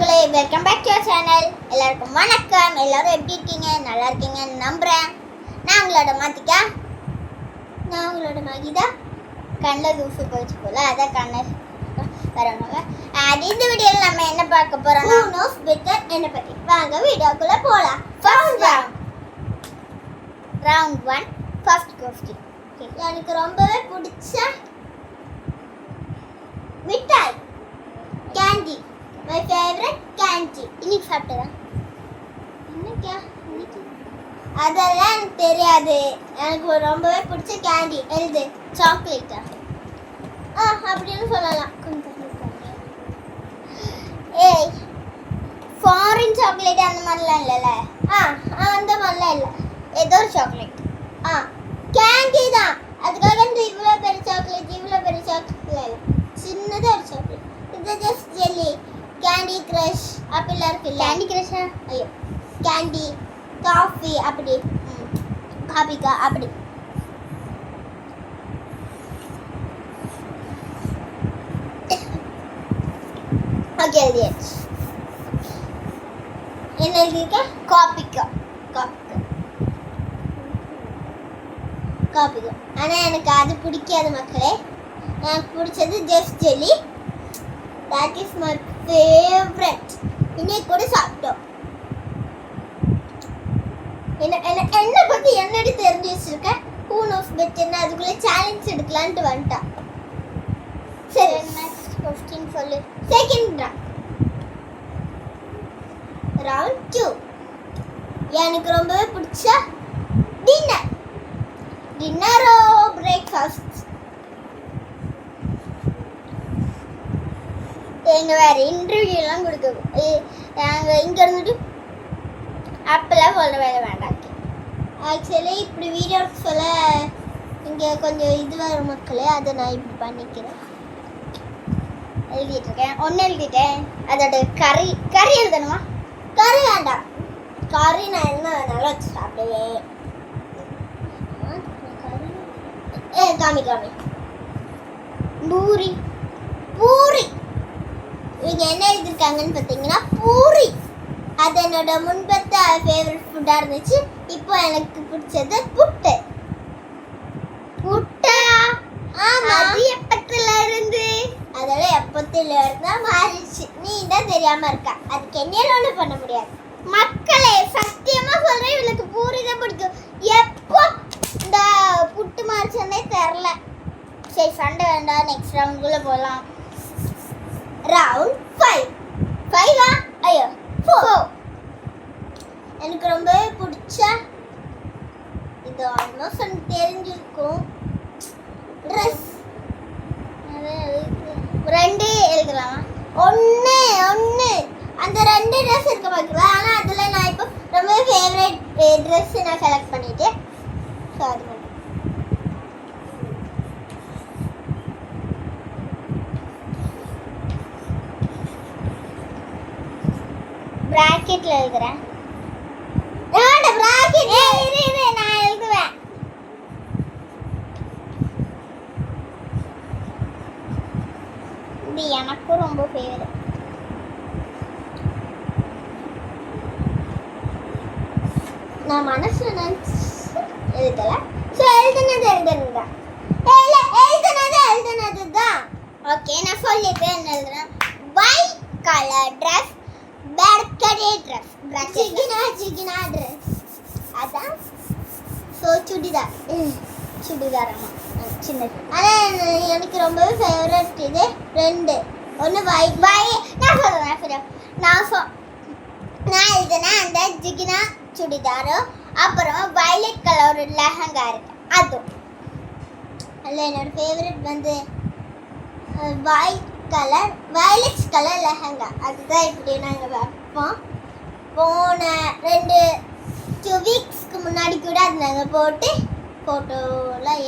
மக்களே, welcome back to your channel. எல்லாருக்கும் வணக்கம். எல்லாரும் எப்படி இருக்கீங்க? நல்லா இருக்கீங்கன்னு நம்புகிறேன். நான் உங்களோட மகிதா. கண்ணில் தூசு போயிடுச்சு போல, அதான் கண்ணை வரணுங்க. இந்த வீடியோவில் நம்ம என்ன பார்க்க போகிறோம்னா நோஸ் பெட்டர் என்னை பற்றி. வாங்க வீடியோக்குள்ளே போகலாம். First round 1 first question. எனக்கு ரொம்பவே பிடிச்ச மிட்டாய் கேண்டி. My favorite candy. இன்னைக்கு சாப்பிட்டதா? இன்னைக்கா? அதெல்லாம் எனக்கு தெரியாது. எனக்கு ரொம்பவே பிடிச்ச கேண்டி எழுது. சாக்லேட்டா? அப்படின்னு சொல்லலாம். ஏய், ஃபாரின் சாக்லேட் அந்த மாதிரிலாம் இல்லைல்ல? அந்த மாதிரிலாம் இல்லை. ஏதோ ஒரு சாக்லேட். கேண்டி தான். அதுக்காக இவ்வளோ பெரிய சாக்லேட் இல்லை, சின்னதாக ஒரு சாக்லேட். இது ஜஸ்ட் ஜெல்லி. கேண்டி கிரஷ் அப்படிலாம் இருக்கு. கேண்டி கிரஷா? ஐயோ, கேண்டி காஃபி அப்படி. காபிக்கா அப்படி. ஓகே, எழுதியாச்சு. என்ன எழுதியிருக்க? காபிக்கா. காபிக்கா. ஆனால் எனக்கு அது பிடிக்காது மக்களே. எனக்கு பிடிச்சது just jelly. That is my favorite. இன்னைக்கு கூட சாப்பிட்டோம். என்ன பற்றி என்னடி தெரிஞ்சு வச்சிருக்க? Who knows better? அதுக்குள்ளே சேலஞ்ச் எடுக்கலான்ட்டு வந்துட்டா. சரி, நெக்ஸ்ட் கொஸ்டின் சொல்லு. Second round 2. எனக்கு ரொம்பவே பிடிச்ச டின்னரோ பிரேக்ஃபாஸ்ட்? எங்கள் வேறு இன்டர்வியூலாம் கொடுக்க நாங்கள் இங்கே இருந்துட்டு அப்போல்லாம் சொல்ல வேலை வேண்டாம். ஆக்சுவலி இப்படி வீடியோ சொல்ல இங்கே கொஞ்சம் இது வரும் மக்களே, அதை நான் இப்படி பண்ணிக்கிறேன். எழுதிட்டுருக்கேன். ஒன்று எழுதிட்டேன். அதோட கறி எழுதணுமா? கறி வேண்டாம். கறி நான் என்ன வேணாலும் வச்சு சாப்பிடுவேன். காமி பூரி. இவங்க என்ன எழுதியிருக்காங்கன்னு பார்த்தீங்கன்னா பூரி. அது என்னோட முன்பத்த ஃபேவரட் ஃபுட்டாக இருந்துச்சு. இப்போ எனக்கு பிடிச்சது புட்டா? ஆமாம். அது அதெல்லாம் எப்பத்துல இருந்தா மாறிடுச்சு. நீ தான் தெரியாமல் இருக்கா. அதுக்கு என்ன ஒன்றும் பண்ண முடியாது மக்களே. சத்தியமாக சொல்கிறேன், இவளுக்கு பூரி தான் பிடிக்கும். எப்போ இந்த புட்டு மாறிச்சோன்னே தெரில. சரி, சண்டை வேண்டாம். நெக்ஸ்ட் ரவுண்டுக்குள்ளே போகலாம். ரவுண்ட் 5. ஐயோ, 4. எனக்கு ரொம்பவே பிடிச்ச இது ஆல்மோஸ்ட் எனக்கு தெரிஞ்சிருக்கும். ட்ரெஸ் 2 எழுதலாமா? ஒன்று அந்த 2 ட்ரெஸ் இருக்க பார்க்கல. ஆனால் அதில் நான் இப்போ ரொம்ப ஃபேவரட் ட்ரெஸ் நான் செலக்ட் பண்ணிட்டேன். ஸோ அது பிராக்கெட்ல எழுதுறேன். நான் எழுதுவேன். இது எனக்கும் ரொம்ப ஃபேவரட். நான் மனசுல நினைச்சு எழுதல. ஸோ எழுதுனது தான். ஓகே, நான் சொல்லிட்டேன். என்ன எழுதுறேன்? White colour dress, birthday dress, ஜிகினா ட்ரெஸ். அதான். ஸோ சுடிதார். அம்மா சின்னது. ஆனால் எனக்கு ரொம்பவே ஃபேவரட் இது 2. ஒன்று ஒயிட். நான் சொல்கிறேன். நான் எழுதுனேன் அந்த ஜிகினா சுடிதாரும், அப்புறம் வயலட் கலர் ஒரு லெஹங்கா இருக்கு. அதுவும் அதில் என்னோட ஃபேவரட் வந்து வயலட் கலர் லெஹங்கா. அதுதான் இப்படி நாங்கள் வைப்போம். போன 2 வீக்ஸ்க்கு முன்னாடி கூட அது நாங்கள் போட்டு ஃபோட்டோலாம்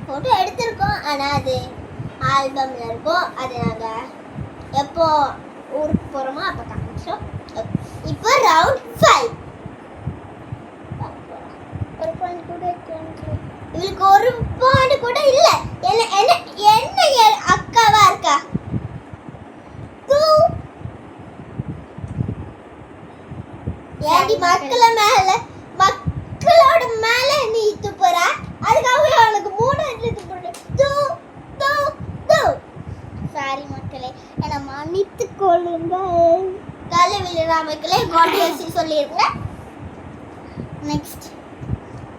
ஃபோட்டோ எடுத்திருக்கோம். ஆனால் அது ஆல்பமில் இருக்கும். அது நாங்கள் எப்போ ஊருக்கு போகிறோமோ அப்போ காமிச்சோம். இப்போ ரவுண்ட் 5. ஒரு பாயிண்ட் கூட இவளுக்கு ஒரு பாயிண்ட் கூட இல்லை. என்ன அக்காவா இருக்கா? ஏடி மக்களோட மேல நீ துப்புற, அதுக்காக அவனுக்கு 3 அடி துப்புற. தூ தூ தூ. சாரி மக்களே, என்ன மன்னித்து கொள்ளுங்கள். காலை விழுறா மக்களே, காட் பிளஸ் யூ சொல்லிருக்கேன். நெக்ஸ்ட்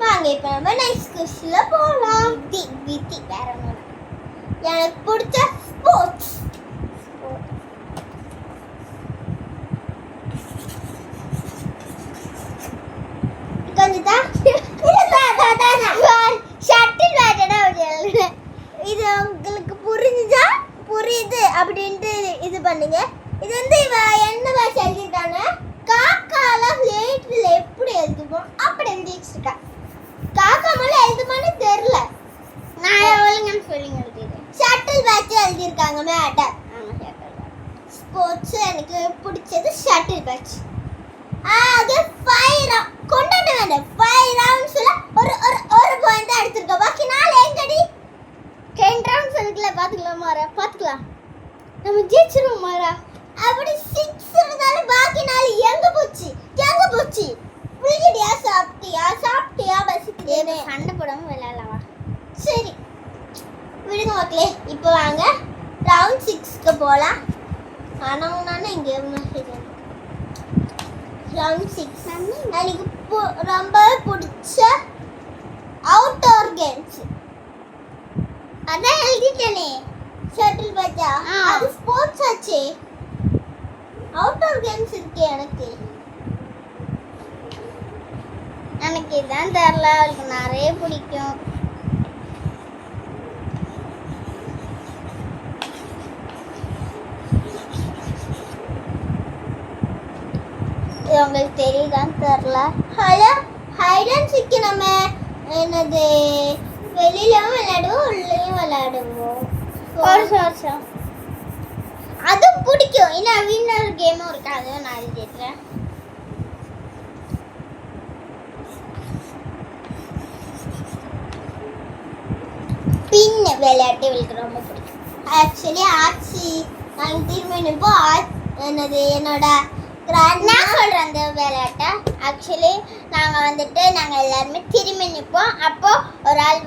வாங்க இப்போ நம்ம நெக்ஸ்ட் क्वेश्चनல போலாம். வித்தி வேற ஒண்ணு. எனக்கு பிடிச்ச ஸ்போர்ட்ஸ். கொஞ்சதா ஷட்டில் பேட்டடா அப்படியே. இது உங்களுக்கு புரியுது அப்படின்ட்டு இது பண்ணுங்க. இது வந்து என்ன பாஷை எழுதிட்டாங்க, காக்கால லேட்ல எப்படி எழுதுவோம் அப்படி எழுதிச்சிருக்கா. காக்கா மேல எழுதுமான்னு தெரியல, நான் ஒழுங்கா சொல்லிங்க எழுதிடுறேன். ஷட்டில் பேட்ச் எழுதியிருக்காங்க மேடம். ஸ்போர்ட்ஸ் எனக்கு பிடிச்சது ஷட்டில் பேட்ச். அது 5 ரவுண்ட் கொண்டாட வேண்டாம். 5 ரவுண்ட்ஸ்ல ஒரு பாயிண்ட் தான் எடுத்துருக்கோம். பாக்கி 4 எங்கடி 10 ரவுண்ட்ஸ் இருக்குல்ல, பாத்துக்கலாம் மாறா, பாத்துக்கலாம். நம்ம ஜெயிச்சிரும் மாறா. அப்படி 6 இருந்தாலும் பாக்கி 4 எங்க போச்சு புளிக்கடியா சாப்பிட்டியா பசிக்குதே. சண்டை போடாம விளையாடலாம். சரி விடுங்க மக்களே. இப்போ வாங்க ரவுண்ட் 6க்கு போலாம். ஆனா இங்க ரவுண்ட் 6 எனக்கு ரொம்ப பிடிச்ச அவுட்டோர் கேம்ஸ். அதான் எழுதிட்டேனே, ஷட்டில் பேட்டா. அது ஸ்போர்ட்ஸ் ஆச்சே. அவுட்டோர் கேம்ஸ் இருக்கு எனக்கு இதான் தெரியல. எனக்கு நிறைய பிடிக்கும். உங்களுக்கு தெரியுதான்னு தெரியல. ஹலோ, ஹைட் அண்ட் சீக் நம்ம என்னது வெளியிலயும் விளையாடுவோம் உள்ளேயும் விளையாடுவோம். ஒரு வருஷம் அது பிடிக்கும். இன்னும் இன்னொரு கேமும் இருக்கு, அதுவும் நான் எழுதிடுறேன். பின் விளையாட்டு எனக்கு ரொம்ப பிடிக்கும். ஆக்சுவலி நாங்கள் திரும்பினப்போ என்னது என்னோட நான் சொல்கிறேன் அந்த விளையாட்டை. ஆக்சுவலி நாங்கள் எல்லாருமே திரும்பி நிற்போம். அப்போது ஒரு ஆள்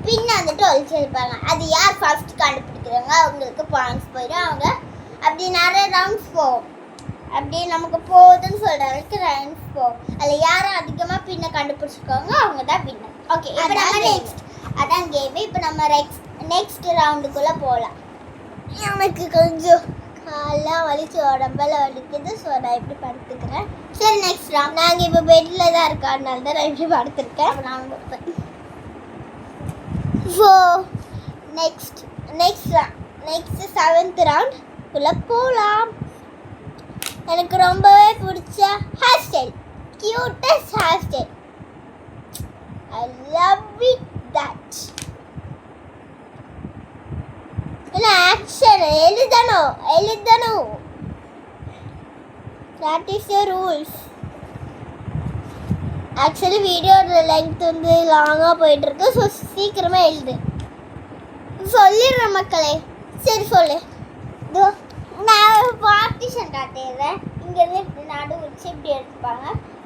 பின்ன ஒழிச்சிருப்பாங்க. அது யார் ஃபர்ஸ்ட் கண்டுபிடிக்கிறாங்க அவங்களுக்கு பாயிண்ட்ஸ் போயிடும். அவங்க அப்படி நிறைய ரவுண்ட்ஸ் போகும். அப்படி நமக்கு போகுதுன்னு சொல்கிற அளவுக்கு ரவுண்ட்ஸ் போகும். அதில் யாரும் அதிகமாக பின்ன கண்டுபிடிச்சிருக்காங்க அவங்க தான் பின்ன. ஓகே, இப்போ நம்ம அதான் கேமு. இப்போ நம்ம நெக்ஸ்ட் ரவுண்டுக்குள்ளே போகலாம். எனக்கு கொஞ்சம் காலெலாம் வலிச்சு உடம்பெல்லாம் வலிக்குது. ஸோ நான் இப்படி படுத்துக்கிறேன். சரி நெக்ஸ்ட் ரவுண்ட். நாங்கள் இப்போ பெட்டில் தான் இருக்கோம், அதனால தான் நான் இப்படி படுத்துருக்கேன். நான் கொடுப்பேன். ஸோ நெக்ஸ்ட் 7th ரவுண்டுக்குள்ளே போகலாம். எனக்கு ரொம்பவே பிடிச்ச hair style, cutest hair style. I love it that. இல்லை ஆக்ஷன் எழுதணும். That is the rules. Actually வீடியோட லென்த் வந்து லாங்காக போயிட்டுருக்கு. ஸோ சீக்கிரமாக எழுது. சொல்லிடுறேன் மக்களே. சரி சொல்லு. இதோ நான் பார்ட்டிஷன் காட்டிடுறேன். இங்கேருந்து இப்படி நடு வச்சு இப்படி எடுத்துப்பாங்க.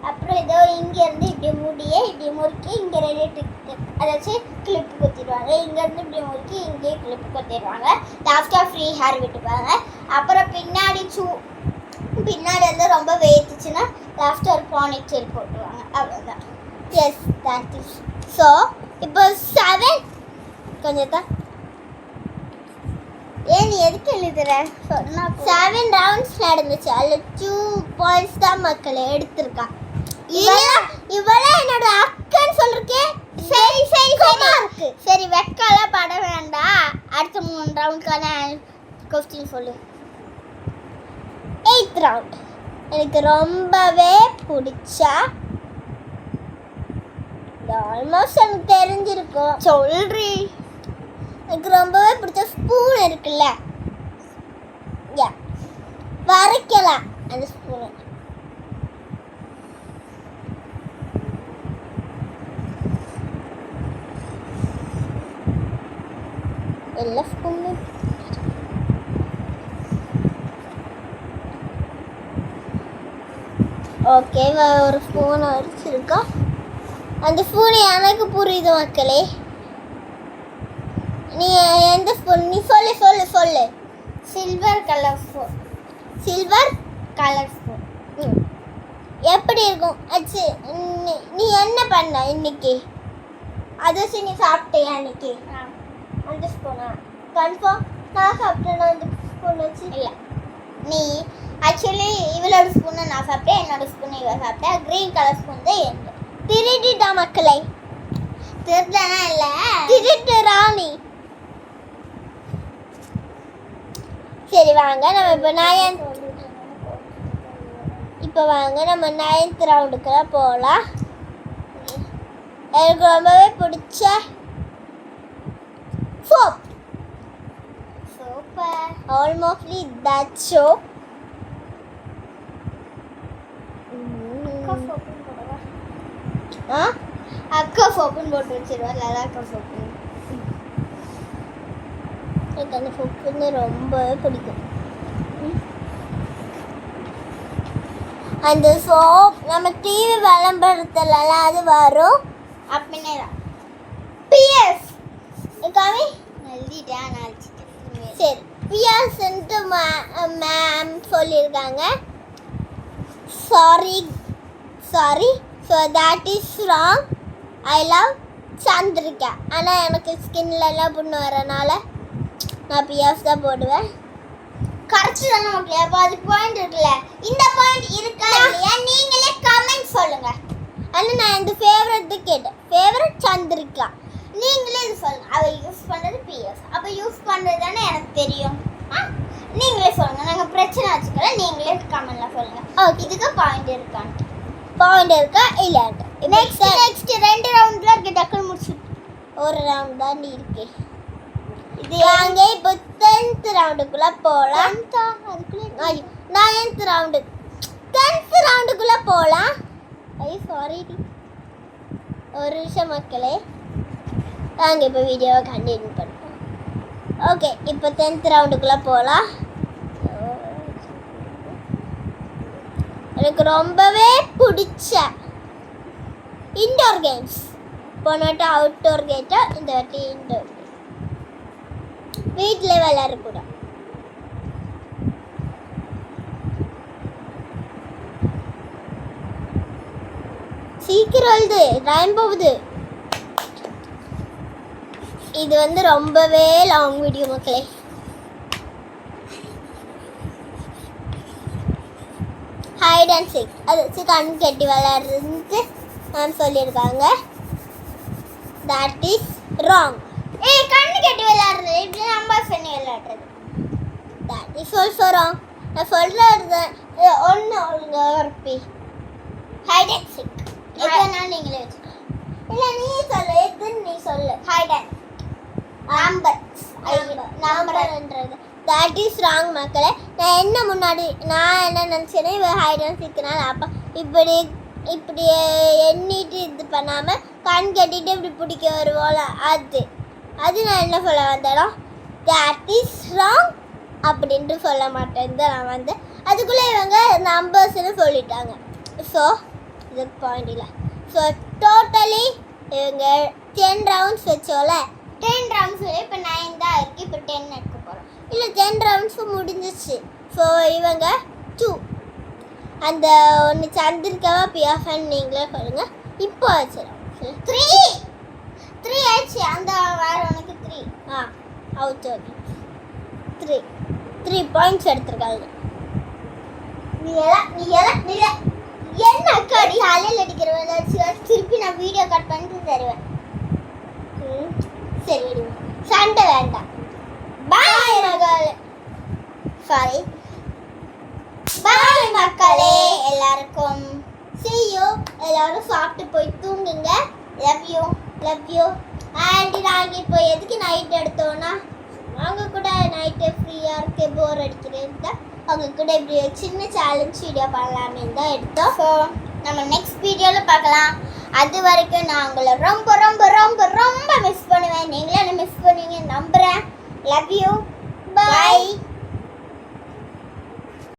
அப்புறம் ஏதோ இங்கேருந்து இப்படி முடியே இப்படி முறுக்கி இங்கே 2 அதை வச்சு கிளிப்பு குத்திடுவாங்க. இங்கேருந்து இப்படி முறுக்கி இங்கேயே கிளிப்பு குத்திடுவாங்க. லாஸ்ட்டாக ஃப்ரீ ஹேர் விட்டுப்பாங்க. அப்புறம் பின்னாடி வந்து ரொம்ப வேத்துச்சுன்னா லாஸ்ட்டாக ஒரு பானிடெயில் போட்டுருவாங்க. அவ்வளோதான். S, that is. ஸோ இப்போ 7 கொஞ்சம் தான். ஏன் நீ எதுக்கு எழுதுற? 7 ரவுண்ட்ஸ் நடந்துச்சு. அதில் 2 பாயிண்ட்ஸ் தான் மக்களை எடுத்திருக்கா. இவளே என்னோட அக்கன்னு சொல்லிருக்கேன். சரி வெக்கலாம் பட வேண்டாம். அடுத்த 3 ரவுண்டுக்கான கொஸ்டின் சொல்லு. 8th ரவுண்ட் எனக்கு ரொம்பவே பிடிச்சா, ஆல்மோஸ்ட் எனக்கு தெரிஞ்சிருக்கும். சொல்றி. எனக்கு ரொம்பவே பிடிச்ச ஸ்பூன் இருக்குல்ல, வரைக்கலாம் அந்த ஸ்பூனை. எல்லா ஸ்பூனும் ஓகே ஒரு ஸ்பூன் வச்சிருக்கோம். அந்த ஸ்பூன் எனக்கு புரியுது மக்களே. நீ எந்த ஸ்பூன் நீ சொல்லு சொல்லு சொல்லு. Silver colour spoon. Silver colour spoon. எப்படி இருக்கும்? அச்சு நீ என்ன பண்ண இன்னைக்கு? அது நீ சாப்பிட்டியா இன்னைக்கு? அந்த ஸ்பூனா? கன்ஃபார்ம் நான் சாப்பிட்டேன் அந்த ஸ்பூன் வச்சு. இல்லை, நீ ஆக்சுவலி இவளோட ஸ்பூனை நான் சாப்பிட்டேன், என்னோட ஸ்பூனை இவ சாப்பிட்டேன். க்ரீன் கலர் ஸ்பூன் தான் எந்த திருடிட்டா மக்களை. திருடனா இல்லை, திருட்டு ராணி. சரி வாங்க நம்ம இப்போ வாங்க நம்ம 9th ரவுண்டுக்குலாம் போகலாம். எனக்கு ரொம்பவே பிடிச்ச soap. Almostly that soap. அக்கா சோப்புன்னு போட்டு வச்சிருவா. லலாக்கா சோப்பு. எனக்கு அந்த சோப்புன்னு ரொம்பவே பிடிக்கும். அந்த சோப் நம்ம டிவி விளம்பரத்துலலாம் அது வரும். அப்படின்னே தான் பிஎஸ் காமி எழுதிட்டேன் நான். சரி, பிஎஸ்ன்ட்டு மேம் சொல்லியிருக்காங்க. Sorry so that is wrong. I love Chandrika. ஆனால் எனக்கு ஸ்கின்லலாம் புண்ணு வரனால நான் பிஎஸ் தான் போடுவேன். கரெக்ட் தானே மக்களே? அப்போ அது பாயிண்ட் இருக்குல்ல. இந்த பாயிண்ட் இருக்கா இல்லையா நீங்களே கமெண்ட் சொல்லுங்க. ஆனால் நான் இந்த ஃபேவரட் கேட்டேன். ஃபேவரட் சந்திரிகா. நீங்களே இது சொல்லுங்க. அவள் யூஸ் பண்ணுறது பிஎஸ். அப்போ யூஸ் பண்ணுறது தானே எனக்கு தெரியும். நீங்களே சொல்லுங்க. நாங்கள் பிரச்சனை வச்சுக்கல. நீங்களே கமெண்ட்ல சொல்லுங்க. ஓகே, இதுக்கு பாயிண்ட் இருக்கான்ட்டு. பாயிண்ட் இருக்கா இல்லையான்ட்டு. நெக்ஸ்ட் 2 ரவுண்டில் இருக்கு. டக்குன்னு முடிச்சு ஒரு ரவுண்ட் தான் இருக்கு. இது வாங்க இப்போ 10th ரவுண்டுக்குள்ள போகலாம். 9th ரவுண்டு 10th ரவுண்டுக்குள்ள போகலாம். சாரி ஒரு நிமிஷம் மக்களே. வாங்க இப்போ வீடியோவை கண்டினியூ பண்ணுவோம். ஓகே, இப்போ 10th ரவுண்டுக்குள்ள போகலாம். எனக்கு ரொம்பவே பிடிச்ச இன்டோர் கேம்ஸ். போனட்டு அவுட்டோர் கேட்டா இந்த வாட்டி இன்டோர். வீட்டில் விளையாடக்கூடாது. சீக்கிரம் எழுது, டைம் போகுது. இது வந்து ரொம்பவே லாங் வீடியோ மக்களே. ஹைட் அண்ட் சீக் அது கண் கட்டி விளையாடுறதுக்கு மேம் சொல்லியிருக்காங்க. That is wrong. கண்ணு கட்டி விளையாடுறது இப்படி நம்பர் பண்ணி விளையாடுறது. That is also wrong. நான் சொல்கிறது ஒன்று ஒழுங்கா வரப்பி. ஹைட் அண்ட் சீக் எதுனால நீங்களே வச்சுக்கோங்க. இல்லை நீ சொல்லு, எதுன்னு நீ சொல்லு. ஹைட் அண்ட் நம்பர்ன்றது தட் இஸ் ராங் மக்களே. நான் என்ன நினச்சேன்னா இவ ஹைட் அண்ட் சீக்னால அப்பா இப்படி இப்படி எண்ணிட்டு இது பண்ணாமல் கண் கட்டிட்டு இப்படி பிடிக்க வருவோம்ல அது நான் என்ன சொல்ல வந்தேனோ தட் இஸ் ராங் அப்படின்ட்டு சொல்ல மாட்டேன் தான் நான் வந்தேன். அதுக்குள்ளே இவங்க நம்பர்ஸ்ன்னு சொல்லிட்டாங்க. ஸோ இதுக்கு பாயிண்ட் இல்லை. ஸோ டோட்டலி இவங்க 10 ரவுண்ட்ஸ் வச்சோல. 10 ரவுண்ட்ஸ் இப்போ 9 தான் இருக்குது. இப்போ 10 எடுக்க போகிறோம். இல்லை 10 ரவுண்ட்ஸும் முடிஞ்சிச்சு. ஸோ இவங்க 2. அந்த ஒன்று சந்திரிக்காவா பிஎஃப்என் நீங்களே சொல்லுங்கள். இப்போ வச்சிடும் 3 ஆச்சு. அந்த வேறு உனக்கு 3 அவுட். ஓகே 3 பாயிண்ட்ஸ் எடுத்துருக்காங்க. நீ என்ன அக்காடி அலையில் அடிக்கிறவன் திருப்பி நான் வீடியோ கட் பண்ணிட்டு தருவேன். சரி விடுங்க, சண்டை வேண்டாம். பாய் மகளே. சாரி பாய் மக்களே எல்லாருக்கும். see you. எல்லாரும் சாப்பிட்டு போய் தூங்குங்க. லவ் யூ அண்ட் நாங்கள் இப்போ எதுக்கு நைட் எடுத்தோன்னா நாங்கள் கூட நைட்டு ஃப்ரீயாக இருக்க போர் அடிக்கிறேன் தான் அவங்க கூட இப்படி சின்ன சேலஞ்ச் வீடியோ பண்ணலாமே தான் எடுத்தோம். ஸோ நம்ம நெக்ஸ்ட் வீடியோவில் பார்க்கலாம். அது வரைக்கும் நான் உங்களை ரொம்ப ரொம்ப ரொம்ப ரொம்ப மிஸ் பண்ணுவேன். நீங்களும் என்ன மிஸ் பண்ணுவீங்க நம்புகிறேன். Love you. பாய்.